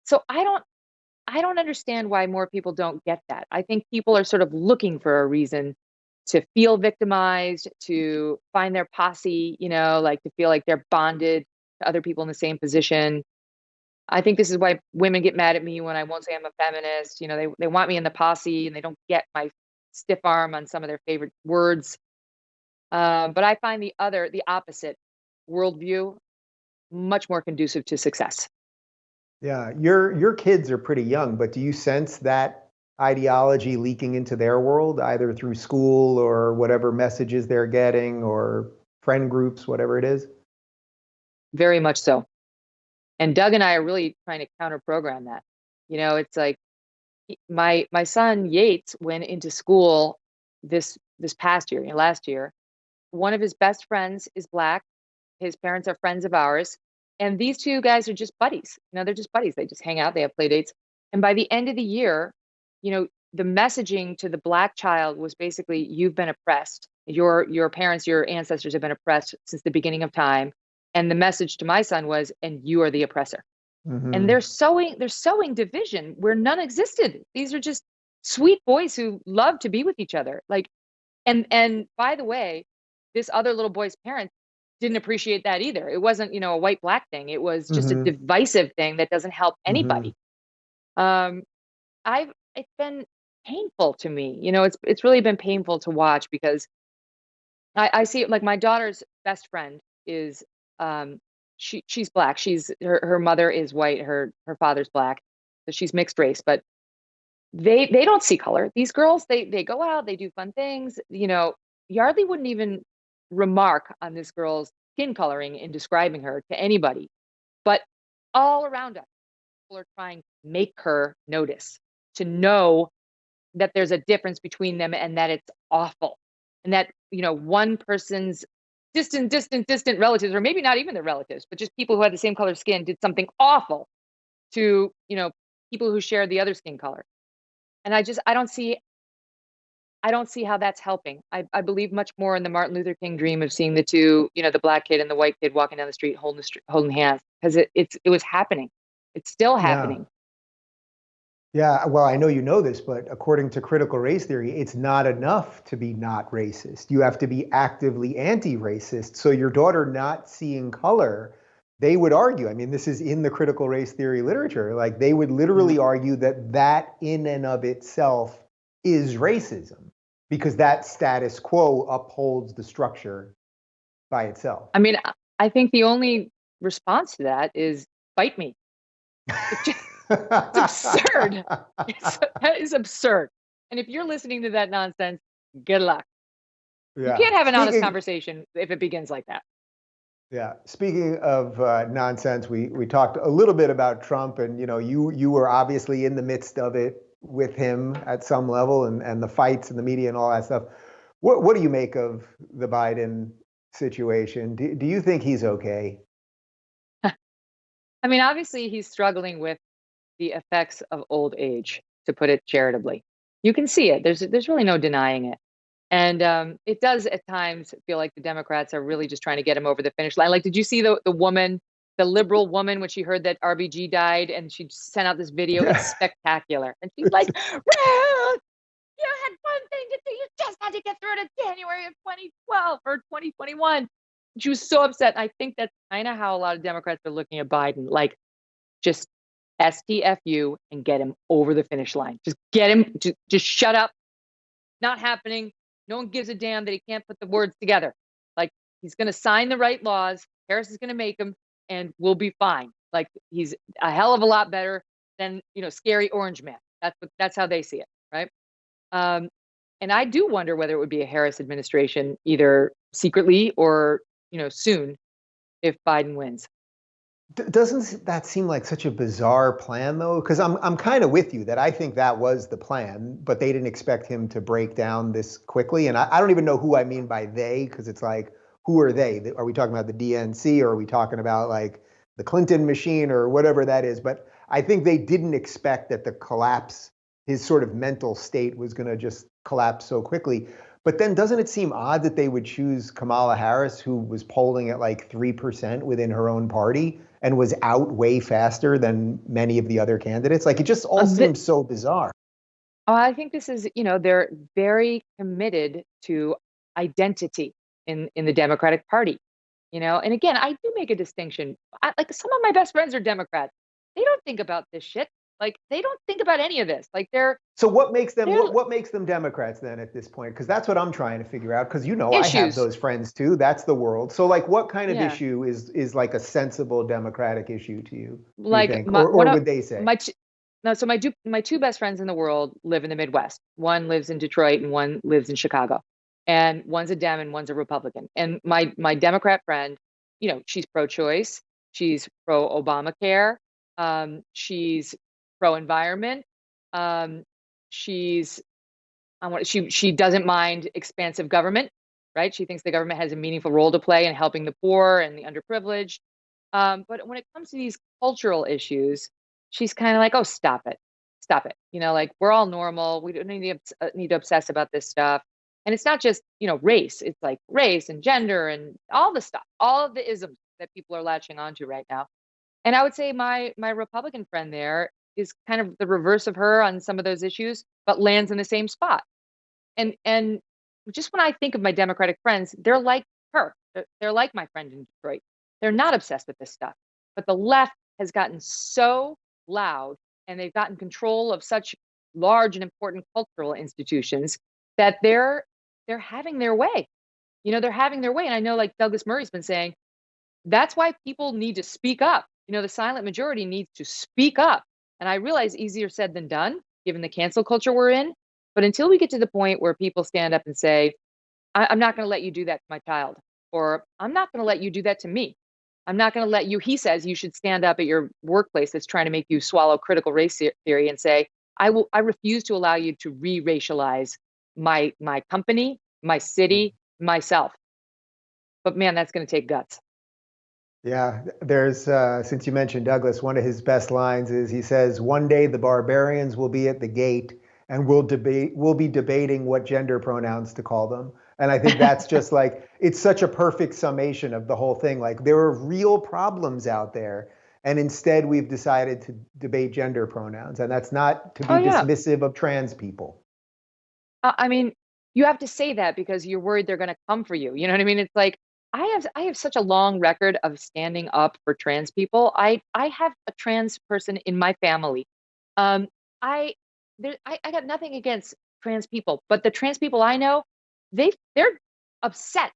So I don't understand why more people don't get that. I think people are sort of looking for a reason to feel victimized, to find their posse, you know, like to feel like they're bonded to other people in the same position. I think this is why women get mad at me when I won't say I'm a feminist. You know, they want me in the posse and they don't get my stiff arm on some of their favorite words. But I find the opposite worldview much more conducive to success. Yeah, your kids are pretty young, but do you sense that ideology leaking into their world, either through school or whatever messages they're getting or friend groups, whatever it is? Very much so. And Doug and I are really trying to counter program that. You know, it's like my son Yates went into school this past year, last year. One of his best friends is Black. His parents are friends of ours. And these two guys are just buddies. You know, they're just buddies. They just hang out, they have play dates. And by the end of the year, you know, the messaging to the Black child was basically, you've been oppressed. Your parents, your ancestors have been oppressed since the beginning of time. And the message to my son was, and you are the oppressor. And Hmm. they're sowing division where none existed. These are just sweet boys who love to be with each other. Like, and by the way, this other little boy's parents didn't appreciate that either. It wasn't, you know, a white black thing. It was just a Hmm. divisive thing that doesn't help Hmm. anybody. Um, it's been painful to me. You know, it's really been painful to watch because I see it like my daughter's best friend is she's Black. Her mother is white, her father's Black. So she's mixed race, but they don't see color. These girls, they go out, they do fun things. You know, Yardley wouldn't even remark on this girl's skin coloring in describing her to anybody. But all around us, people are trying to make her notice, to know that there's a difference between them and that it's awful. And that, you know, one person's distant relatives, or maybe not even their relatives, but just people who had the same color skin did something awful to, you know, people who share the other skin color. And I don't see how that's helping. I believe much more in the Martin Luther King dream of seeing the two, you know, the Black kid and the white kid walking down the street holding hands, because it was happening. It's still Yeah. happening. Yeah, well, I know you know this, but according to critical race theory, it's not enough to be not racist. You have to be actively anti-racist. So your daughter not seeing color, they would argue, I mean, this is in the critical race theory literature, like they would literally Mhm. argue that that in and of itself is racism because that status quo upholds the structure by itself. I mean, I think the only response to that is fight me. It's absurd. That is absurd. And if you're listening to that nonsense, good luck. You Yeah. can't have an honest conversation if it begins like that. Yeah. Speaking of nonsense, we talked a little bit about Trump, and you were obviously in the midst of it with him at some level, and the fights and the media and all that stuff. What do you make of the Biden situation? Do you think he's okay? I mean, obviously, he's struggling with the effects of old age, to put it charitably. You can see it. There's really no denying it. And it does at times feel like the Democrats are really just trying to get him over the finish line. Like, did you see the woman, the liberal woman, when she heard that RBG died and she sent out this video? It's spectacular. And she's like, Ruth, you had one thing to do. You just had to get through to January of 2012 or 2021. She was so upset. I think that's kind of how a lot of Democrats are looking at Biden. Like, just STFU and get him over the finish line. Just get him to just shut up. Not happening. No one gives a damn that he can't put the words together. Like, he's going to sign the right laws. Harris is going to make him, and we'll be fine. Like, he's a hell of a lot better than, scary orange man. That's how they see it, right? And I do wonder whether it would be a Harris administration, either secretly or soon, if Biden wins. Doesn't that seem like such a bizarre plan, though? Because I'm kind of with you that I think that was the plan, but they didn't expect him to break down this quickly. And I don't even know who I mean by they, because it's like, who are they? Are we talking about the DNC, or are we talking about like the Clinton machine or whatever that is? But I think they didn't expect that the collapse, his sort of mental state was going to just collapse so quickly. But then doesn't it seem odd that they would choose Kamala Harris, who was polling at like 3% within her own party and was out way faster than many of the other candidates? Like, it just all seems so bizarre. Oh, I think this is, they're very committed to identity in the Democratic Party, and again, I do make a distinction. Like, some of my best friends are Democrats. They don't think about this shit. Like, they don't think about any of this. Like, So what makes them Democrats then at this point? Because that's what I'm trying to figure out. Because I have those friends too. That's the world. So like, what kind of issue is like a sensible Democratic issue to you? Like, you think? Or would they say? So my two best friends in the world live in the Midwest. One lives in Detroit and one lives in Chicago. And one's a Dem and one's a Republican. And my Democrat friend, she's pro-choice. She's pro-Obamacare. She's pro-environment. She doesn't mind expansive government, right? She thinks the government has a meaningful role to play in helping the poor and the underprivileged. But when it comes to these cultural issues, she's kind of like, oh, stop it. Like, we're all normal. We don't need to obsess about this stuff. And it's not just, race. It's like race and gender and all the stuff, all of the isms that people are latching onto right now. And I would say my Republican friend there is kind of the reverse of her on some of those issues, but lands in the same spot. And just when I think of my Democratic friends, they're like her. They're like my friend in Detroit. They're not obsessed with this stuff. But the left has gotten so loud, and they've gotten control of such large and important cultural institutions that they're having their way. They're having their way. And I know, like, Douglas Murray's been saying, that's why people need to speak up. The silent majority needs to speak up. And I realize easier said than done, given the cancel culture we're in. But until we get to the point where people stand up and say, I'm not going to let you do that to my child, or I'm not going to let you do that to me. I'm not going to let you, he says, you should stand up at your workplace that's trying to make you swallow critical race theory and say, I refuse to allow you to re-racialize my company, my city, myself. But man, that's going to take guts. Yeah, there's, since you mentioned Douglas, one of his best lines is, he says, one day the barbarians will be at the gate and we'll be debating what gender pronouns to call them. And I think that's just like, it's such a perfect summation of the whole thing. Like, there are real problems out there, and instead we've decided to debate gender pronouns. And that's not to be dismissive of trans people. I mean, you have to say that because you're worried they're going to come for you. You know what I mean? It's like, I have such a long record of standing up for trans people. I have a trans person in my family. I got nothing against trans people, but the trans people I know, they're upset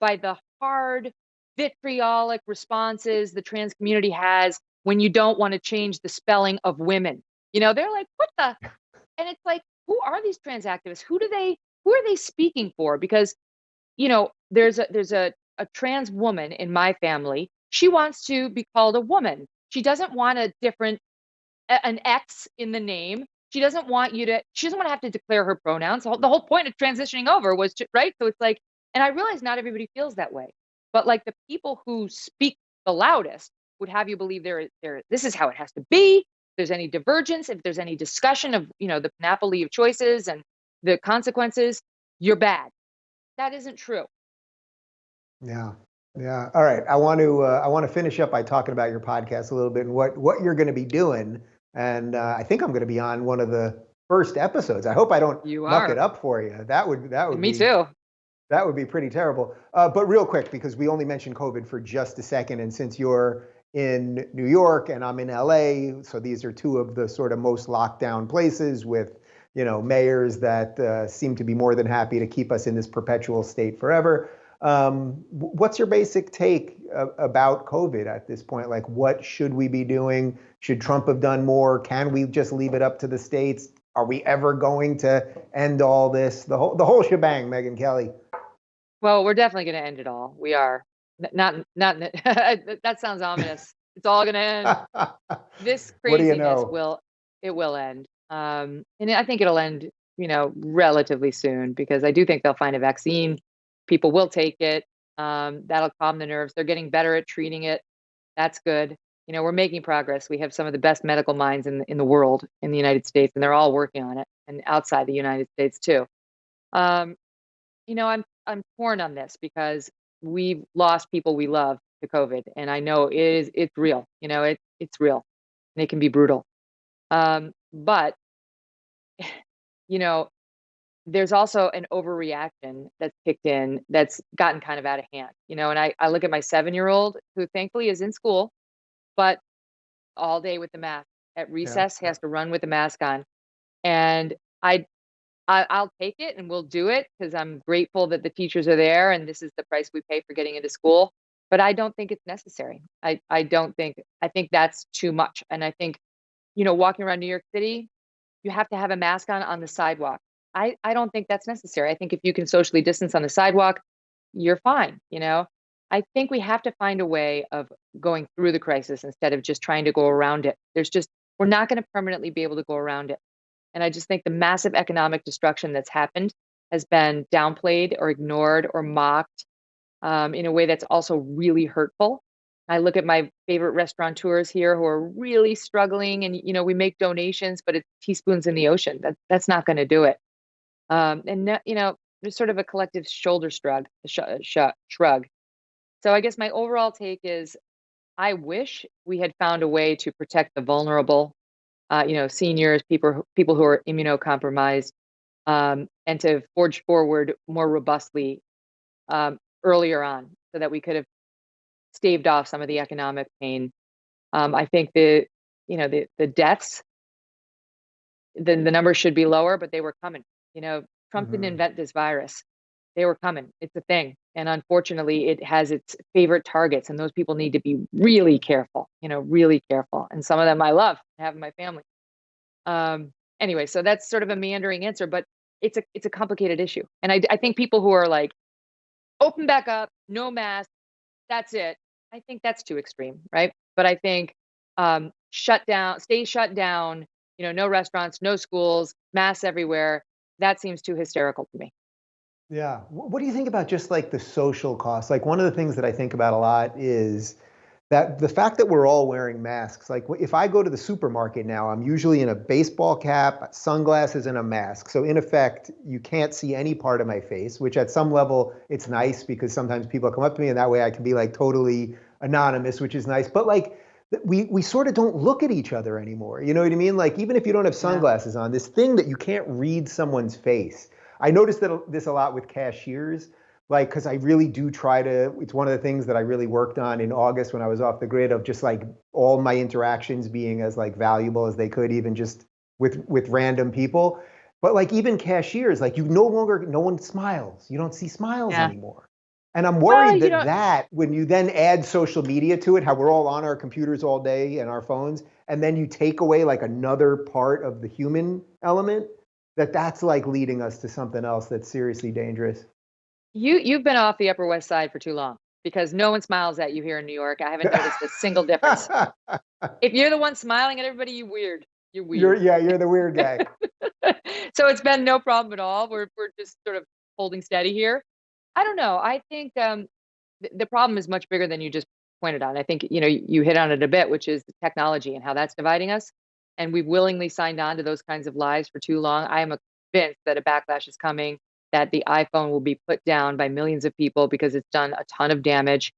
by the hard, vitriolic responses the trans community has when you don't want to change the spelling of women. They're like, what the? And it's like, who are these trans activists? Who are they speaking for? Because, there's a trans woman in my family. She wants to be called a woman. She doesn't want an X in the name. She doesn't want to have to declare her pronouns. The whole point of transitioning over was right. So it's like, and I realize not everybody feels that way, but like the people who speak the loudest would have you believe this is how it has to be. If there's any divergence, if there's any discussion of, the panoply of choices and the consequences, you're bad. That isn't true. Yeah. Yeah. All right. I want to finish up by talking about your podcast a little bit and what you're going to be doing. And I think I'm going to be on one of the first episodes. I hope I don't muck it up for you. That would Me too. That would be pretty terrible. But real quick, because we only mentioned COVID for just a second, and since you're in New York and I'm in LA, so these are two of the sort of most locked down places with, mayors that seem to be more than happy to keep us in this perpetual state forever. What's your basic take about COVID at this point? Like, what should we be doing? Should Trump have done more? Can we just leave it up to the states? Are we ever going to end all this? The whole shebang, Megyn Kelly. Well, we're definitely going to end it all. We are not that sounds ominous. It's all going to end. This craziness will end. And I think it'll end, relatively soon, because I do think they'll find a vaccine. People will take it. That'll calm the nerves. They're getting better at treating it. That's good. We're making progress. We have some of the best medical minds in the world in the United States, and they're all working on it, and outside the United States too. I'm torn on this because we've lost people we love to COVID, and I know it's real. It's real, and it can be brutal. But there's also an overreaction that's kicked in that's gotten kind of out of hand. And I look at my 7-year-old, who thankfully is in school, but all day with the mask. At recess, he has to run with the mask on, and I'll take it, and we'll do it because I'm grateful that the teachers are there, and this is the price we pay for getting into school. But I don't think it's necessary. I think that's too much. And I think, walking around New York City, you have to have a mask on the sidewalk. I don't think that's necessary. I think if you can socially distance on the sidewalk, you're fine. I think we have to find a way of going through the crisis instead of just trying to go around it. We're not going to permanently be able to go around it. And I just think the massive economic destruction that's happened has been downplayed or ignored or mocked in a way that's also really hurtful. I look at my favorite restaurateurs here who are really struggling, and we make donations, but it's teaspoons in the ocean. That's not going to do it. There's sort of a collective shoulder shrug. So I guess my overall take is, I wish we had found a way to protect the vulnerable, seniors, people who are immunocompromised, and to forge forward more robustly earlier on, so that we could have staved off some of the economic pain. I think the deaths, the numbers should be lower, but they were coming. Trump didn't invent this virus. They were coming. It's a thing. And unfortunately, it has its favorite targets, and those people need to be really careful, really careful. And some of them I love, have in my family. Anyway, so that's sort of a meandering answer, but it's a complicated issue. And I think people who are like, open back up, no mask, that's it. I think that's too extreme, right? But I think stay shut down, no restaurants, no schools, masks everywhere. That seems too hysterical to me. Yeah. What do you think about just like the social costs? Like, one of the things that I think about a lot is that the fact that we're all wearing masks. Like, if I go to the supermarket now, I'm usually in a baseball cap, sunglasses, and a mask. So in effect, you can't see any part of my face, which at some level, it's nice because sometimes people come up to me and that way I can be like totally anonymous, which is nice. But like, we sort of don't look at each other anymore. You know what I mean? Like, even if you don't have sunglasses on, this thing that you can't read someone's face. I noticed this a lot with cashiers, like, because I really do try to, it's one of the things that I really worked on in August when I was off the grid, of just like all my interactions being as like valuable as they could, even just with random people. But like, even cashiers, like, no one smiles. You don't see smiles anymore. And I'm worried that when you then add social media to it, how we're all on our computers all day and our phones, and then you take away like another part of the human element, that's like leading us to something else that's seriously dangerous. You've been off the Upper West Side for too long because no one smiles at you here in New York. I haven't noticed a single difference. If you're the one smiling at everybody, you're weird. You're weird. You're the weird guy. So it's been no problem at all. We're just sort of holding steady here. I don't know. I think the problem is much bigger than you just pointed on. I think, you hit on it a bit, which is the technology and how that's dividing us. And we've willingly signed on to those kinds of lies for too long. I am convinced that a backlash is coming, that the iPhone will be put down by millions of people because it's done a ton of damage,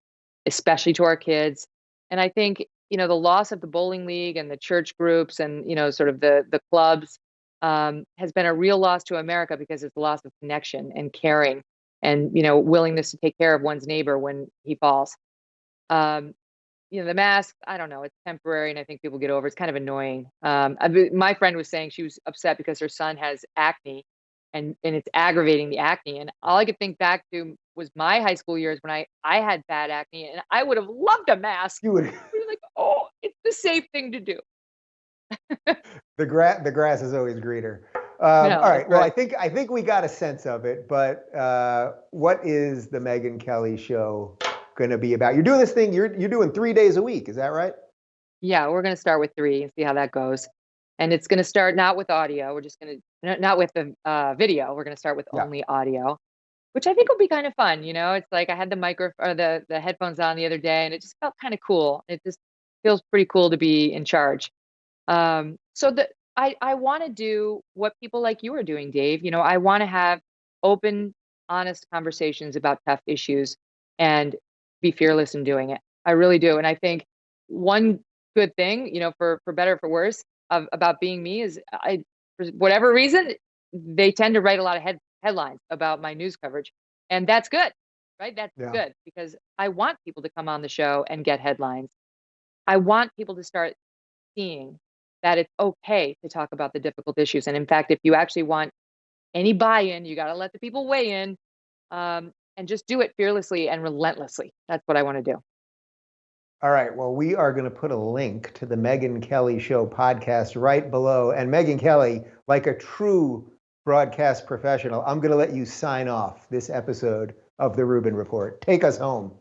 especially to our kids. And I think, the loss of the bowling league and the church groups and, sort of the clubs has been a real loss to America because it's a loss of connection and caring and, willingness to take care of one's neighbor when he falls. The mask, I don't know, it's temporary and I think people get over it. It's kind of annoying. My friend was saying she was upset because her son has acne and it's aggravating the acne. And all I could think back to was my high school years when I had bad acne and I would have loved a mask. You would. Like, oh, it's the safe thing to do. The grass is always greener. No, all right. Well, right. I think we got a sense of it, but what is the Megyn Kelly Show going to be about? You're doing this thing. You're doing 3 days a week. Is that right? Yeah, we're going to start with 3 and see how that goes. And it's going to start not with audio. We're just going to not with the video. We're going to start with only audio, which I think will be kind of fun. It's like I had the or the headphones on the other day, and it just felt kind of cool. It just feels pretty cool to be in charge. So I want to do what people like you are doing, Dave. I want to have open, honest conversations about tough issues and be fearless in doing it. I really do. And I think one good thing, for better or for worse, about being me is for whatever reason, they tend to write a lot of headlines about my news coverage. And that's good, right? That's good because I want people to come on the show and get headlines. I want people to start seeing that it's okay to talk about the difficult issues. And in fact, if you actually want any buy-in, you got to let the people weigh in and just do it fearlessly and relentlessly. That's what I want to do. All right. Well, we are going to put a link to the Megyn Kelly Show podcast right below. And Megyn Kelly, like a true broadcast professional, I'm going to let you sign off this episode of the Rubin Report. Take us home.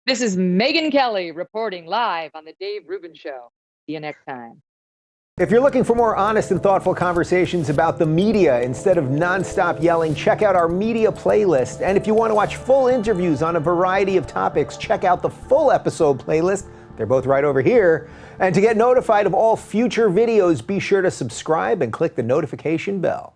This is Megyn Kelly reporting live on the Dave Rubin Show. See you next time. If you're looking for more honest and thoughtful conversations about the media instead of nonstop yelling, check out our media playlist. And if you want to watch full interviews on a variety of topics, check out the full episode playlist. They're both right over here. And to get notified of all future videos, be sure to subscribe and click the notification bell.